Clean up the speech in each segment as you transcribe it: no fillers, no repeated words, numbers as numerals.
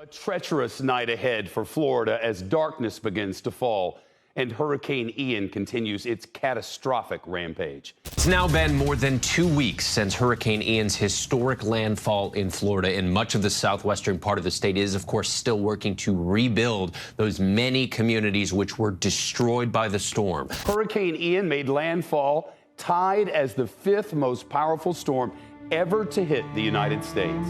A treacherous night ahead for Florida as darkness begins to fall and Hurricane Ian continues its catastrophic rampage. It's now been more than 2 weeks since Hurricane Ian's historic landfall in Florida, and much of the southwestern part of the state is, of course, still working to rebuild those many communities which were destroyed by the storm. Hurricane Ian made landfall, tied as the 5th most powerful storm ever to hit the United States.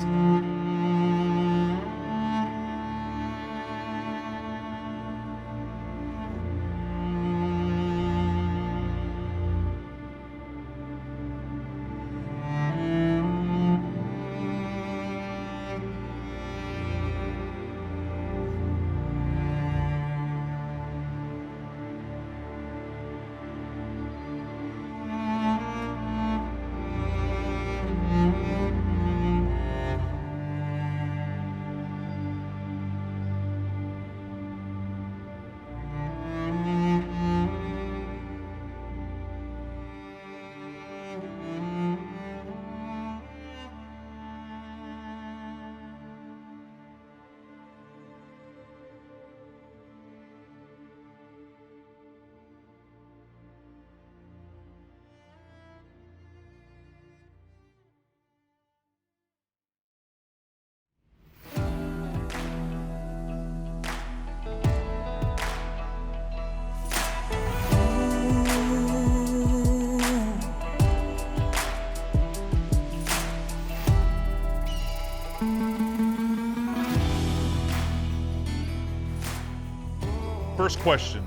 First question,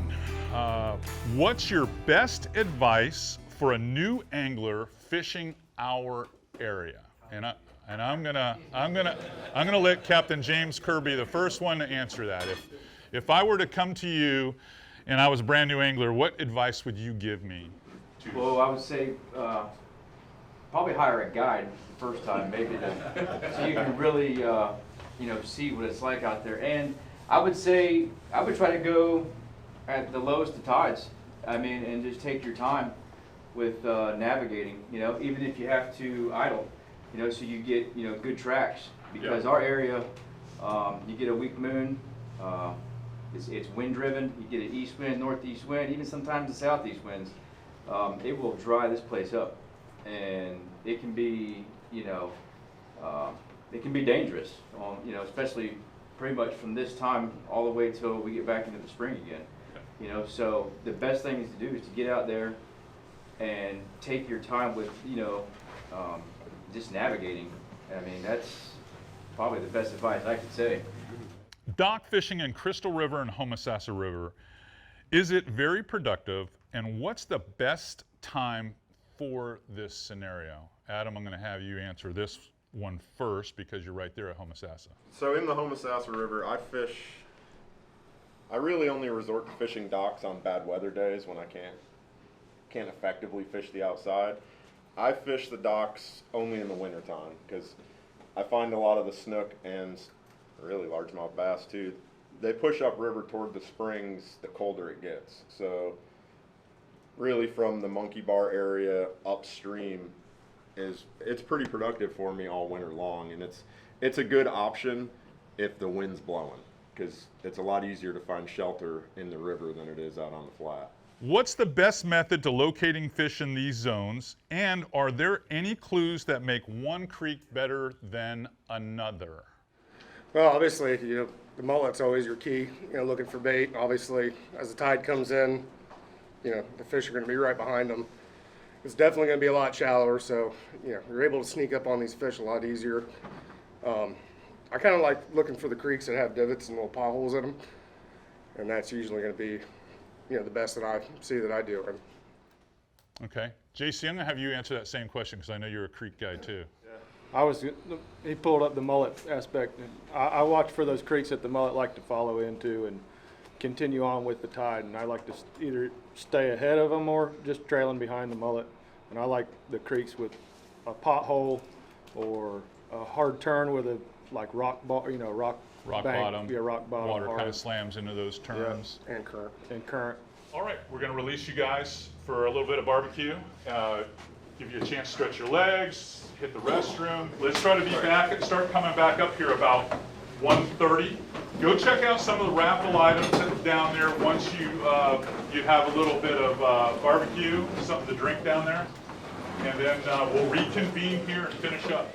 what's your best advice for a new angler fishing our area? And I'm gonna let Captain James Kirby, the first one, to answer that. If I were to come to you and I was a brand new angler, what advice would you give me? Well, I would say probably hire a guide the first time, maybe, so you can really see what it's like out there. And I would say I would try to go at the lowest of tides. I mean, and just take your time with navigating. Even if you have to idle, so you get good tracks. Because our area, you get a weak moon. It's wind driven. You get an east wind, northeast wind, even sometimes the southeast winds. It will dry this place up, and it can be dangerous. Especially pretty much from this time all the way till we get back into the spring again. So the best thing is to do is to get out there and take your time with just navigating. I mean, that's probably the best advice I could say. Dock fishing in Crystal River and Homosassa River, is it very productive, and what's the best time for this scenario? Adam, I'm going to have you answer this one first because you're right there at Homosassa. So in the Homosassa River, I really only resort to fishing docks on bad weather days when I can't effectively fish the outside. I fish the docks only in the wintertime because I find a lot of the snook and really largemouth bass too, they push up river toward the springs the colder it gets. So really from the Monkey Bar area upstream it's pretty productive for me all winter long, and it's a good option if the wind's blowing, because it's a lot easier to find shelter in the river than it is out on the flat. What's the best method to locating fish in these zones, and are there any clues that make one creek better than another? Well, obviously, the mullet's always your key, looking for bait. Obviously, as the tide comes in, the fish are going to be right behind them. It's definitely going to be a lot shallower, so you're able to sneak up on these fish a lot easier. I kind of like looking for the creeks that have divots and little potholes in them, and that's usually going to be, the best that I see that I do. Okay, JC, I'm going to have you answer that same question because I know you're a creek guy too. He pulled up the mullet aspect, and I watch for those creeks that the mullet like to follow into and continue on with the tide, and I like to either stay ahead of them or just trailing behind the mullet. And I like the creeks with a pothole or a hard turn with a rock bank, bottom. Yeah, rock bottom. Water kind of slams into those turns. Yeah, and current. And current. All right, we're going to release you guys for a little bit of barbecue. Give you a chance to stretch your legs, hit the restroom. Let's try to be back and start coming back up here about 1:30. Go check out some of the raffle items down there once you have a little bit of barbecue, something to drink down there. And then we'll reconvene here and finish up.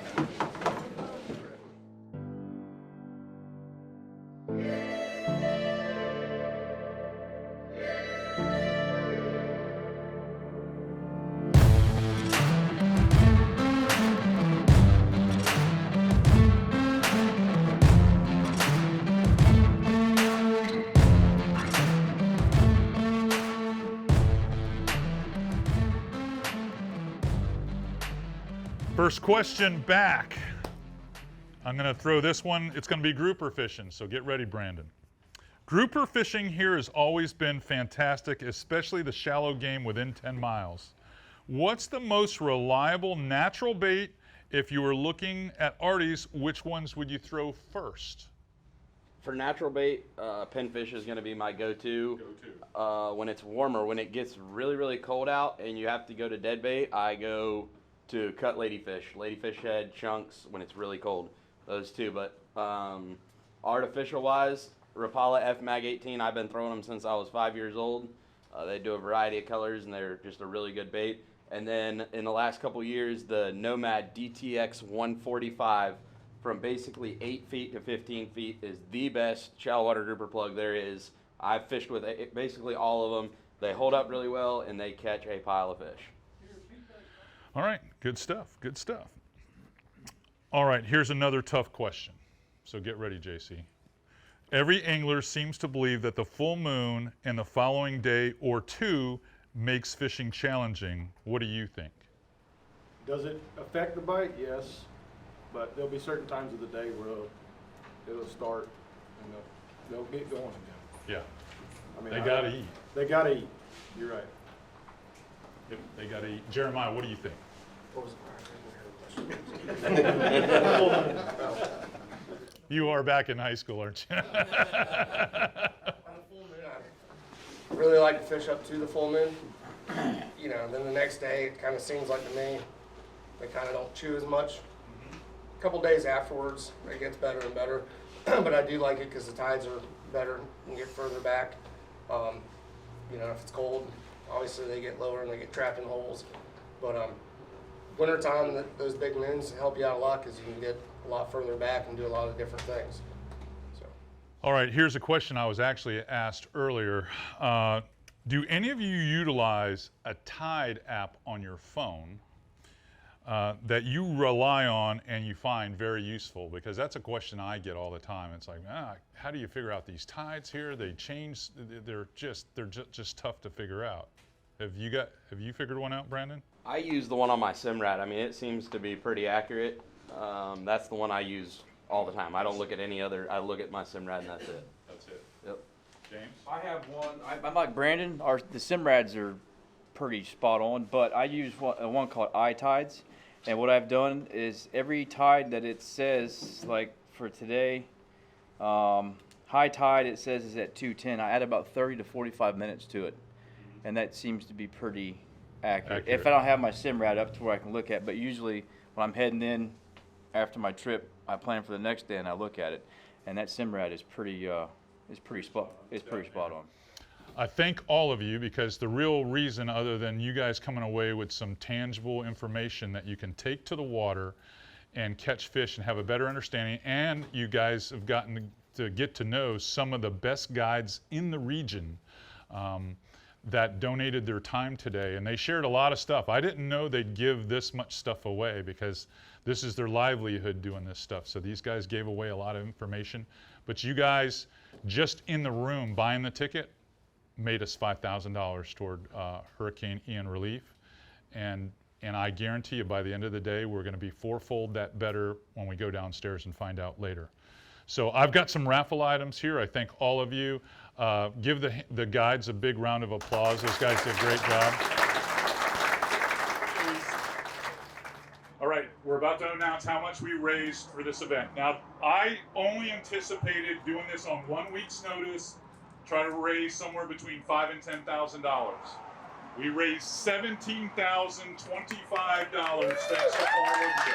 First question back. I'm going to throw this one. It's going to be grouper fishing, so get ready, Brandon. Grouper fishing here has always been fantastic, especially the shallow game within 10 miles. What's the most reliable natural bait? If you were looking at Artie's, which ones would you throw first? For natural bait, pinfish is going to be my go-to. When it's warmer, when it gets really, really cold out and you have to go to dead bait, I go to cut ladyfish, ladyfish head, chunks when it's really cold. Those two. But artificial-wise, Rapala F-Mag 18, I've been throwing them since I was 5 years old. They do a variety of colors, and they're just a really good bait. And then in the last couple years, the Nomad DTX 145 from basically 8 feet to 15 feet is the best shallow water grouper plug there is. I've fished with basically all of them. They hold up really well, and they catch a pile of fish. All right, good stuff, good stuff. All right, here's another tough question. So get ready, JC. Every angler seems to believe that the full moon and the following day or two makes fishing challenging. What do you think? Does it affect the bite? Yes, but there'll be certain times of the day where it'll start and they'll get going again. Yeah, I mean, they gotta eat. They gotta eat. You're right. Yep, they gotta eat. Jeremiah, what do you think? What was the You are back in high school, aren't you? On the full moon, I really like to fish up to the full moon. You know, then the next day, it kind of seems like to me, they kind of don't chew as much. A couple days afterwards, it gets better and better. But I do like it because the tides are better and get further back. You know, if it's cold, obviously they get lower and they get trapped in holes. But wintertime, those big moons help you out a lot because you can get a lot further back and do a lot of different things. So. All right, here's a question I was actually asked earlier. Do any of you utilize a Tide app on your phone that you rely on and you find very useful? Because that's a question I get all the time. It's like, how do you figure out these tides here? They change. They're just tough to figure out. Have you figured one out, Brandon? I use the one on my Simrad. I mean, it seems to be pretty accurate. That's the one I use all the time. I don't look at any other. I look at my Simrad and that's it. That's it. Yep. James? I have one. I'm like Brandon. The Simrads are pretty spot on, but I use one called iTides. And what I've done is every tide that it says, like for today, high tide it says is at 2:10. I add about 30 to 45 minutes to it, and that seems to be pretty accurate. If I don't have my Simrad up to where I can look at, but usually when I'm heading in after my trip, I plan for the next day and I look at it, and that Simrad is pretty spot on. I thank all of you because the real reason, other than you guys coming away with some tangible information that you can take to the water and catch fish and have a better understanding, and you guys have gotten to get to know some of the best guides in the region that donated their time today, and they shared a lot of stuff. I didn't know they'd give this much stuff away because this is their livelihood doing this stuff. So these guys gave away a lot of information, but you guys just in the room buying the ticket made us $5,000 toward Hurricane Ian relief, and I guarantee you by the end of the day we're going to be fourfold that better when we go downstairs and find out later. So I've got some raffle items here. I thank all of you. Give the guides a big round of applause. Those guys did a great job. All right, we're about to announce how much we raised for this event. Now, I only anticipated doing this on 1 week's notice, try to raise somewhere between $5,000 and $10,000. We raised $17,025 thanks to all of you.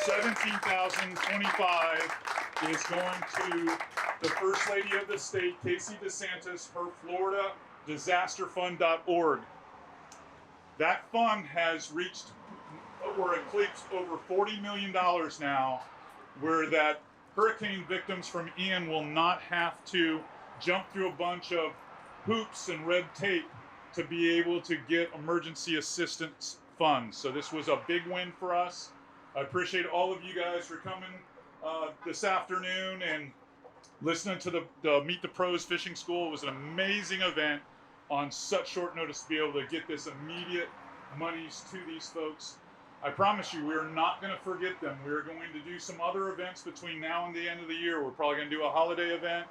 $17,025 is going to the First Lady of the state, Casey DeSantis, her Florida disasterfund.org. That fund has reached or eclipsed over $40 million now, where that hurricane victims from Ian will not have to jump through a bunch of hoops and red tape to be able to get emergency assistance funds. So this was a big win for us. I appreciate all of you guys for coming this afternoon and listening to the Meet the Pros Fishing School. It was an amazing event on such short notice to be able to get this immediate monies to these folks. I promise you, we're not going to forget them. We're going to do some other events between now and the end of the year. We're probably going to do a holiday event,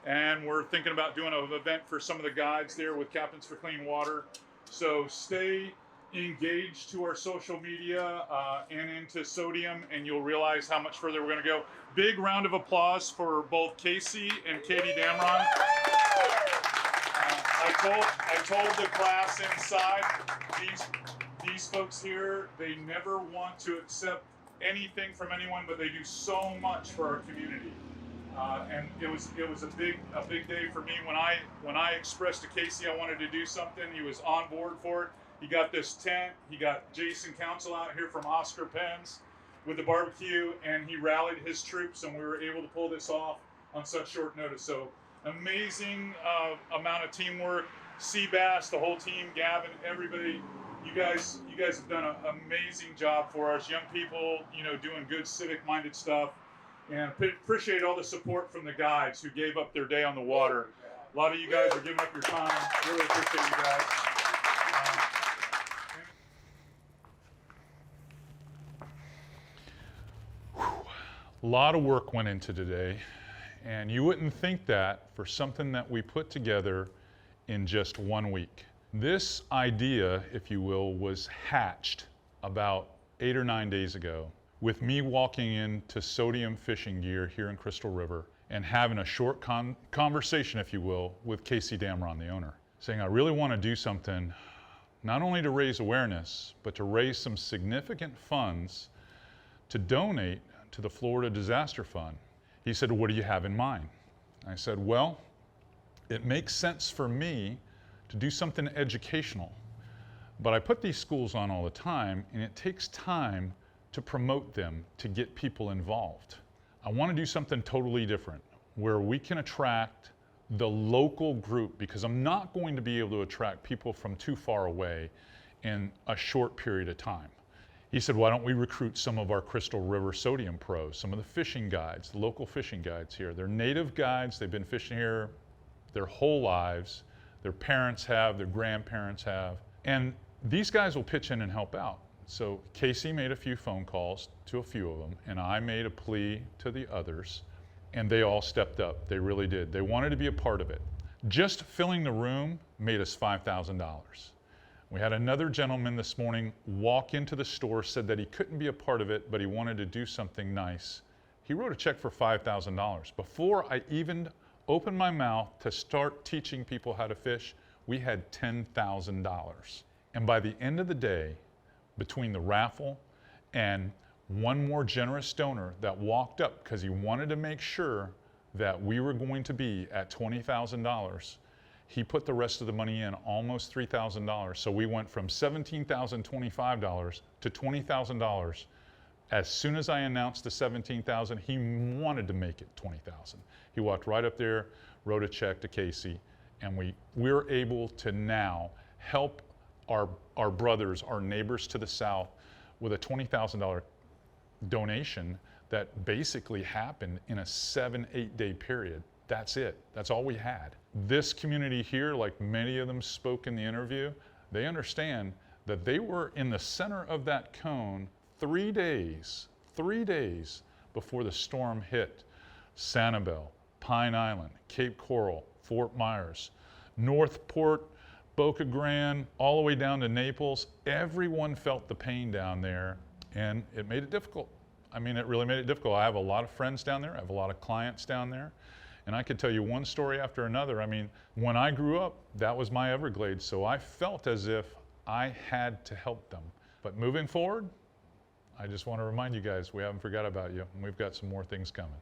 and we're thinking about doing an event for some of the guides there with Captains for Clean Water. So stay engaged to our social media and into Sodium, and you'll realize how much further we're going to go. Big round of applause for both Casey and Katie Damron. I told the class inside, these folks here, they never want to accept anything from anyone, but they do so much for our community. And it was a big day for me when I expressed to Casey I wanted to do something. He was on board for it. He got this tent. He got Jason Council out here from Oscar Pens with the barbecue, and he rallied his troops, and we were able to pull this off on such short notice. So amazing amount of teamwork. Seabass, the whole team, Gavin, everybody. You guys have done an amazing job for us, young people, doing good civic-minded stuff. And appreciate all the support from the guides who gave up their day on the water. A lot of you guys are giving up your time. Really appreciate you guys. A lot of work went into today, and you wouldn't think that for something that we put together in just 1 week. This idea, if you will, was hatched about 8 or 9 days ago with me walking into Sodium Fishing Gear here in Crystal River and having a short conversation, if you will, with Casey Damron, the owner, saying I really want to do something not only to raise awareness, but to raise some significant funds to donate to the Florida Disaster Fund. He said, what do you have in mind? I said, well, it makes sense for me to do something educational, but I put these schools on all the time, and it takes time to promote them, to get people involved. I want to do something totally different, where we can attract the local group, because I'm not going to be able to attract people from too far away in a short period of time. He said, why don't we recruit some of our Crystal River Sodium pros, some of the fishing guides, the local fishing guides here. They're native guides, they've been fishing here their whole lives. Their parents have, their grandparents have, and these guys will pitch in and help out. So Casey made a few phone calls to a few of them, and I made a plea to the others, and they all stepped up. They really did. They wanted to be a part of it. Just filling the room made us $5,000. We had another gentleman this morning walk into the store, said that he couldn't be a part of it, but he wanted to do something nice. He wrote a check for $5,000. Before I even opened my mouth to start teaching people how to fish, we had $10,000. And by the end of the day, between the raffle and one more generous donor that walked up because he wanted to make sure that we were going to be at $20,000, he put the rest of the money in, almost $3,000. So we went from $17,025 to $20,000. As soon as I announced the $17,000, he wanted to make it $20,000. He walked right up there, wrote a check to Casey, and we're able to now help our brothers, our neighbors to the south, with a $20,000 donation that basically happened in a 7-8 day period. That's it. That's all we had. This community here, like many of them spoke in the interview, they understand that they were in the center of that cone 3 days before the storm hit Sanibel, Pine Island, Cape Coral, Fort Myers, Northport, Boca Grande, all the way down to Naples. Everyone felt the pain down there, and it made it difficult. I mean, it really made it difficult. I have a lot of friends down there. I have a lot of clients down there. And I could tell you one story after another. I mean, when I grew up, that was my Everglades, so I felt as if I had to help them. But moving forward, I just want to remind you guys, we haven't forgot about you, and we've got some more things coming.